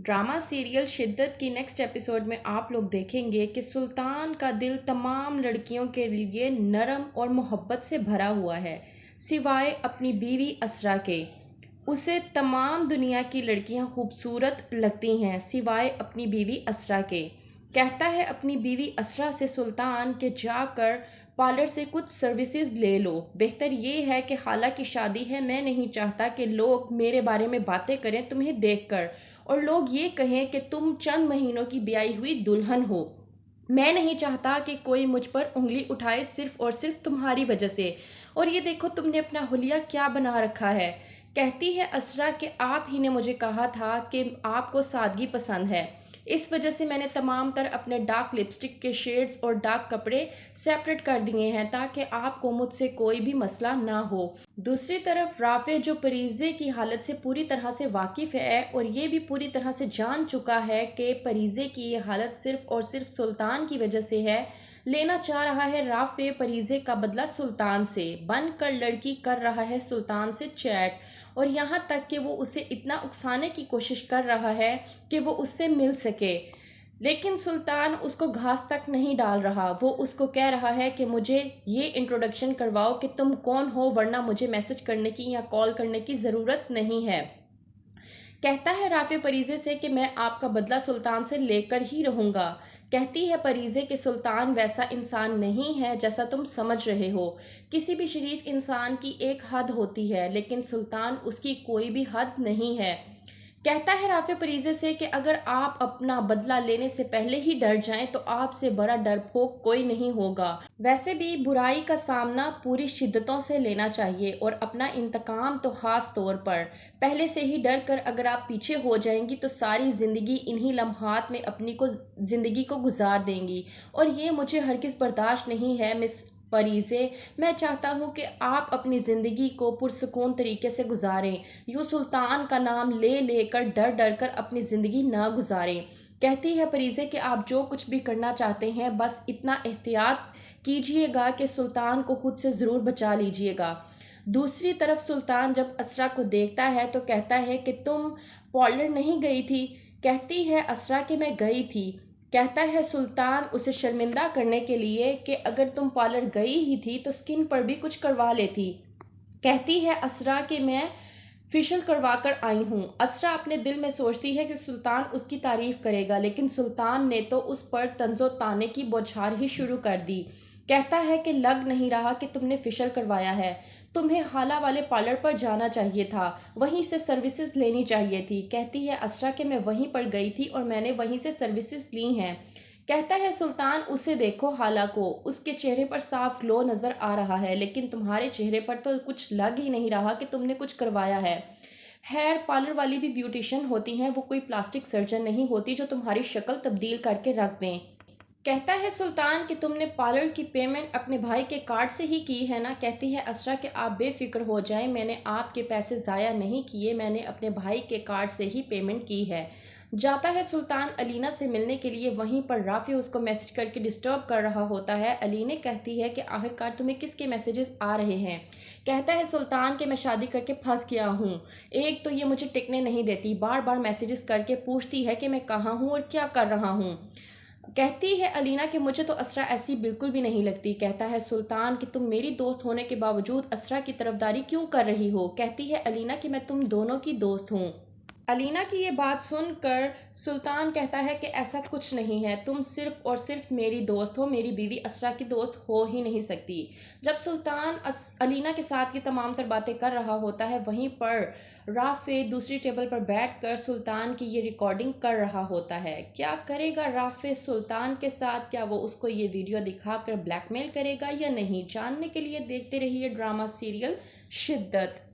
Drama serial शिद्दत की next episode में आप लोग देखेंगे कि सुल्तान का दिल तमाम लड़कियों के लिए नरम और मोहब्बत से भरा हुआ है, सिवाय अपनी बीवी असरा के। उसे तमाम दुनिया की लड़कियां खूबसूरत लगती हैं सिवाय अपनी बीवी असरा के। कहता है अपनी बीवी असरा से सुल्तान के जाकर पार्लर से कुछ सर्विसेज ले लो। बेहतर ये है कि खाला की शादी है, मैं नहीं चाहता कि लोग मेरे बारे में बातें करें तुम्हें देखकर और लोग ये कहें कि तुम चंद महीनों की ब्याई हुई दुल्हन हो। मैं नहीं चाहता कि कोई मुझ पर उंगली उठाए सिर्फ और सिर्फ तुम्हारी वजह से। और ये देखो तुमने अपना हुलिया क्या बना रखा है। कहती है असरा कि आप ही ने मुझे कहा था कि आपको सादगी पसंद है, इस वजह से मैंने तमाम तर अपने डार्क लिपस्टिक के शेड्स और डार्क कपड़े सेपरेट कर दिए हैं ताकि आपको मुझसे कोई भी मसला ना हो। दूसरी तरफ राफे जो परीज़े की हालत से पूरी तरह से वाकिफ़ है और ये भी पूरी तरह से जान चुका है कि परीज़े की ये हालत सिर्फ और सिर्फ सुल्तान की वजह से है, लेना चाह रहा है राफे परीज़े का बदला सुल्तान से। बनकर लड़की कर रहा है सुल्तान से चैट और यहाँ तक कि वो उसे इतना उकसाने की कोशिश कर रहा है कि वो उससे मिल सके, लेकिन सुल्तान उसको घास तक नहीं डाल रहा। वो उसको कह रहा है कि मुझे ये इंट्रोडक्शन करवाओ कि तुम कौन हो, वरना मुझे मैसेज करने की या कॉल करने की ज़रूरत नहीं है। कहता है राफे परीज़े से कि मैं आपका बदला सुल्तान से लेकर ही रहूँगा। कहती है परीज़े कि सुल्तान वैसा इंसान नहीं है जैसा तुम समझ रहे हो। किसी भी शरीफ इंसान की एक हद होती है, लेकिन सुल्तान उसकी कोई भी हद नहीं है। कहता है राफे परीज़े से कि अगर आप अपना बदला लेने से पहले ही डर जाएं तो आपसे बड़ा डरपोक कोई नहीं होगा। वैसे भी बुराई का सामना पूरी शिद्दतों से लेना चाहिए और अपना इंतकाम तो ख़ास तौर पर। पहले से ही डर कर अगर आप पीछे हो जाएंगी तो सारी ज़िंदगी इन्हीं लम्हात में अपनी ज़िंदगी को गुजार देंगी और ये मुझे हरगिज़ बर्दाश्त नहीं है मिस परीज़े। मैं चाहता हूँ कि आप अपनी ज़िंदगी को पुरसुकून तरीके से गुजारें, यूँ सुल्तान का नाम ले लेकर डर डर कर अपनी ज़िंदगी ना गुजारें। कहती है परीज़े कि आप जो कुछ भी करना चाहते हैं बस इतना एहतियात कीजिएगा कि सुल्तान को खुद से ज़रूर बचा लीजिएगा। दूसरी तरफ सुल्तान जब असरा को देखता है तो कहता है कि तुम पार्लर नहीं गई थी। कहती है असरा कि मैं गई थी। कहता है सुल्तान उसे शर्मिंदा करने के लिए कि अगर तुम पार्लर गई ही थी तो स्किन पर भी कुछ करवा लेती। कहती है असरा कि मैं फेशियल करवा कर आई हूँ। असरा अपने दिल में सोचती है कि सुल्तान उसकी तारीफ करेगा, लेकिन सुल्तान ने तो उस पर तंजो ताने की बौछार ही शुरू कर दी। कहता है कि लग नहीं रहा कि तुमने फेशियल करवाया है, तुम्हें खाला वाले पार्लर पर जाना चाहिए था, वहीं से सर्विसेज लेनी चाहिए थी। कहती है असरा कि मैं वहीं पर गई थी और मैंने वहीं से सर्विसेज ली हैं। कहता है सुल्तान उसे देखो खाला को, उसके चेहरे पर साफ ग्लो नज़र आ रहा है, लेकिन तुम्हारे चेहरे पर तो कुछ लग ही नहीं रहा कि तुमने कुछ करवाया है। हेयर पार्लर वाली भी ब्यूटिशियन होती हैं, वो कोई प्लास्टिक सर्जन नहीं होती जो तुम्हारी शक्ल तब्दील करके रख दें। कहता है सुल्तान कि तुमने पार्लर की पेमेंट अपने भाई के कार्ड से ही की है ना। कहती है असरा कि आप बेफिक्र हो जाएं, मैंने आपके पैसे ज़ाया नहीं किए, मैंने अपने भाई के कार्ड से ही पेमेंट की है। जाता है सुल्तान अलीना से मिलने के लिए, वहीं पर राफी उसको मैसेज करके डिस्टर्ब कर रहा होता है। अलीना कहती है कि आखिरकार तुम्हें किसके मैसेजेस आ रहे हैं। कहता है सुल्तान कि मैं शादी करके फंस गया हूँ, एक तो ये मुझे टिकने नहीं देती, बार बार मैसेजेस करके पूछती है कि मैं कहाँ हूँ और क्या कर रहा हूँ। कहती है अलीना कि मुझे तो असरा ऐसी बिल्कुल भी नहीं लगती। कहता है सुल्तान कि तुम मेरी दोस्त होने के बावजूद असरा की तरफदारी क्यों कर रही हो। कहती है अलीना कि मैं तुम दोनों की दोस्त हूँ। अलीना की ये बात सुनकर सुल्तान कहता है कि ऐसा कुछ नहीं है, तुम सिर्फ और सिर्फ मेरी दोस्त हो, मेरी बीवी असरा की दोस्त हो ही नहीं सकती। जब सुल्तान अलीना के साथ ये तमाम तर बातें कर रहा होता है, वहीं पर राफे दूसरी टेबल पर बैठकर सुल्तान की ये रिकॉर्डिंग कर रहा होता है। क्या करेगा राफे सुल्तान के साथ, क्या वो उसको ये वीडियो दिखाकर ब्लैकमेल करेगा या नहीं, जानने के लिए देखते रहिए ड्रामा सीरियल शिद्दत।